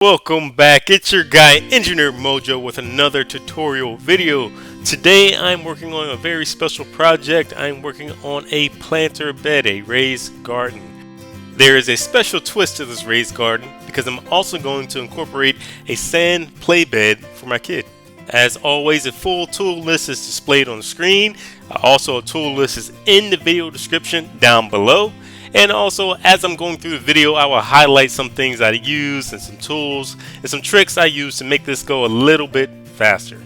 Welcome back, it's your guy Engineer Mojo with another tutorial video. Today I'm working on a very special project. I'm working on a planter bed, a raised garden. There is a special twist to this raised garden because I'm also going to incorporate a sand play bed for my kid. As always, a full tool list is displayed on the screen. Also, a tool list is in the video description down below. And also, as I'm going through the video, I will highlight some things I use and some tools and some tricks I use to make this go a little bit faster.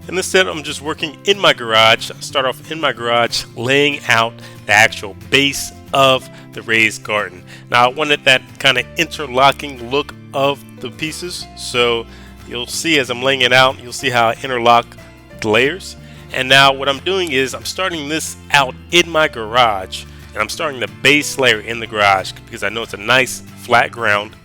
In this set, I'm just working in my garage. I start off in my garage, laying out the actual base of the raised garden. Now, I wanted that kind of interlocking look of the pieces. So you'll see as I'm laying it out, you'll see how I interlock the layers. And now what I'm doing is I'm starting this out in my garage. And I'm starting the base layer in the garage because I know it's a nice flat ground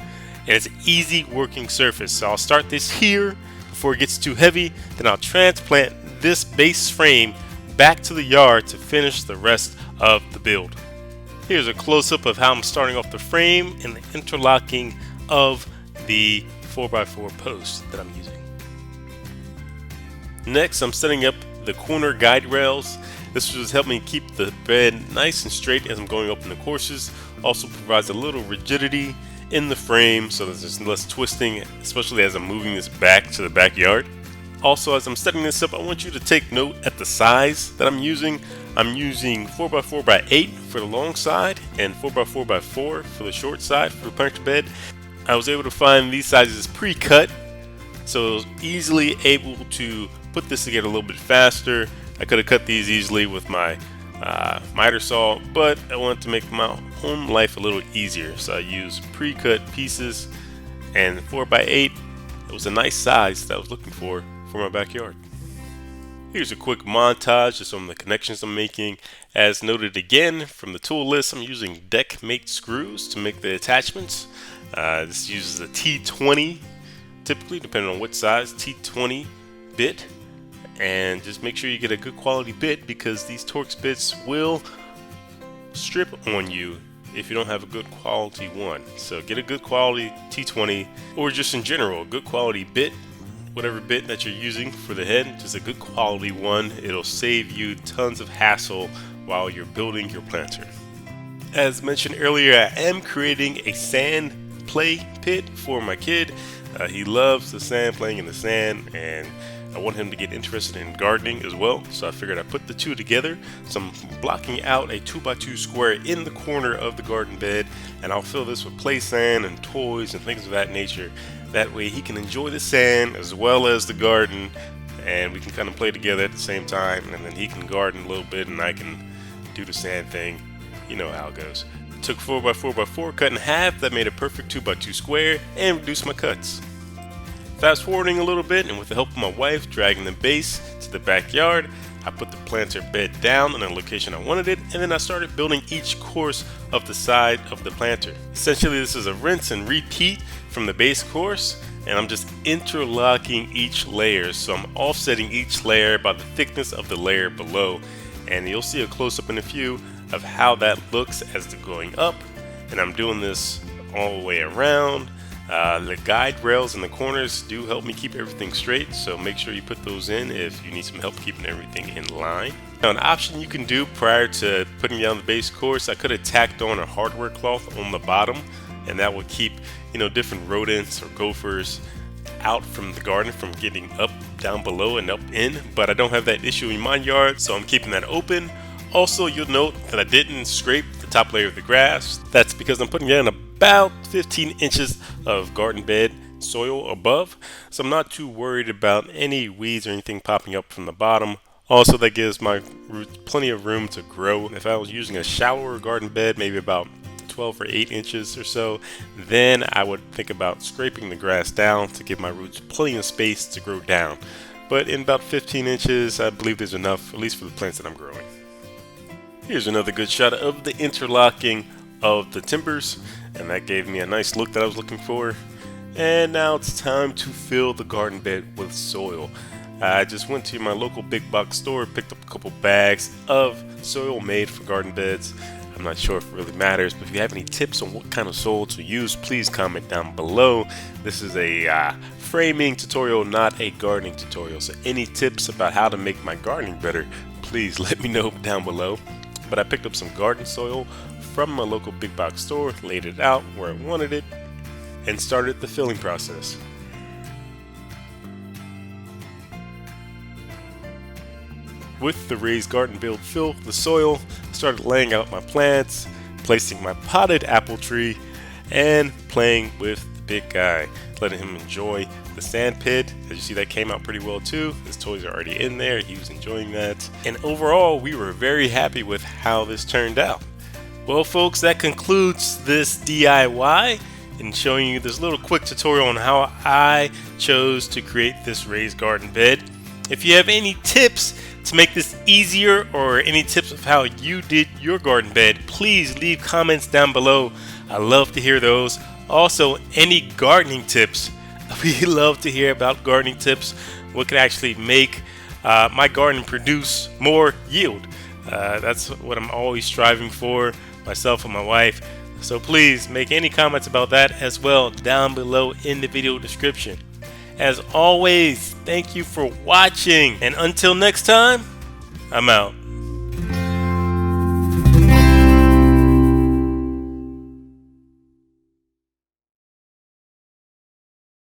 and it's an easy working surface. So I'll start this here before it gets too heavy. Then I'll transplant this base frame back to the yard to finish the rest of the build. Here's a close-up of how I'm starting off the frame and the interlocking of the 4x4 posts that I'm using. Next, I'm setting up the corner guide rails. This will just help me keep the bed nice and straight as I'm going up in the courses. Also provides a little rigidity in the frame so that there's less twisting, especially as I'm moving this back to the backyard. Also, as I'm setting this up, I want you to take note at the size that I'm using. I'm using 4x4x8 for the long side and 4x4x4 for the short side for the planter bed. I was able to find these sizes pre-cut, so I was easily able to put this together a little bit faster. I could have cut these easily with my miter saw, but I wanted to make my own life a little easier. So I used pre-cut pieces, and 4x8, it was a nice size that I was looking for my backyard. Here's a quick montage of some of the connections I'm making. As noted again from the tool list, I'm using Deckmate Screws to make the attachments. This uses a T20, typically, depending on what size, T20 bit. And just make sure you get a good quality bit because these Torx bits will strip on you if you don't have a good quality one. So get a good quality T20 or just in general, a good quality bit, whatever bit that you're using for the head, just a good quality one. It'll save you tons of hassle while you're building your planter. As mentioned earlier, I am creating a sand play pit for my kid. He loves the sand, playing in the sand, and I want him to get interested in gardening as well, so I figured I'd put the two together. So I'm blocking out a 2x2 square in the corner of the garden bed, and I'll fill this with play sand and toys and things of that nature. That way he can enjoy the sand as well as the garden, and we can kind of play together at the same time, and then he can garden a little bit and I can do the sand thing. You know how it goes. Took 4x4x4, cut in half, that made a perfect 2x2 square, and reduced my cuts. Fast forwarding a little bit, and with the help of my wife dragging the base to the backyard, I put the planter bed down in the location I wanted it, and then I started building each course of the side of the planter. Essentially, this is a rinse and repeat from the base course, and I'm just interlocking each layer. So I'm offsetting each layer by the thickness of the layer below, and you'll see a close-up in a few of how that looks as they're going up. And I'm doing this all the way around. The guide rails in the corners do help me keep everything straight, so make sure you put those in if you need some help keeping everything in line. Now, an option you can do prior to putting down the base course, I could have tacked on a hardware cloth on the bottom, and that would keep, different rodents or gophers out from the garden from getting up, down below, and up in. But I don't have that issue in my yard, so I'm keeping that open. Also, you'll note that I didn't scrape the top layer of the grass. That's because I'm putting down about 15 inches of garden bed soil above, so I'm not too worried about any weeds or anything popping up from the bottom. Also, that gives my roots plenty of room to grow. If I was using a shallower garden bed, maybe about 12 or 8 inches or so, then I would think about scraping the grass down to give my roots plenty of space to grow down. But in about 15 inches, I believe there's enough, at least for the plants that I'm growing. Here's another good shot of the interlocking of the timbers, and that gave me a nice look that I was looking for. And now it's time to fill the garden bed with soil. I just went to my local big box store, picked up a couple bags of soil made for garden beds. I'm not sure if it really matters, but if you have any tips on what kind of soil to use, please comment down below. This is a framing tutorial, not a gardening tutorial. So any tips about how to make my gardening better, please let me know down below. But I picked up some garden soil from my local big box store, laid it out where I wanted it, and started the filling process. With the raised garden build fill the soil, I started laying out my plants, placing my potted apple tree, and playing with the big guy, letting him enjoy the sand pit. As you see, that came out pretty well too. His toys are already in there, he was enjoying that. And overall, we were very happy with how this turned out. Well folks, that concludes this DIY and showing you this little quick tutorial on how I chose to create this raised garden bed. If you have any tips to make this easier or any tips of how you did your garden bed, please leave comments down below. I love to hear those. Also, any gardening tips. We love to hear about gardening tips. What could actually make my garden produce more yield. That's what I'm always striving for, myself and my wife. So please make any comments about that as well down below in the video description. As always, thank you for watching, and until next time, I'm out.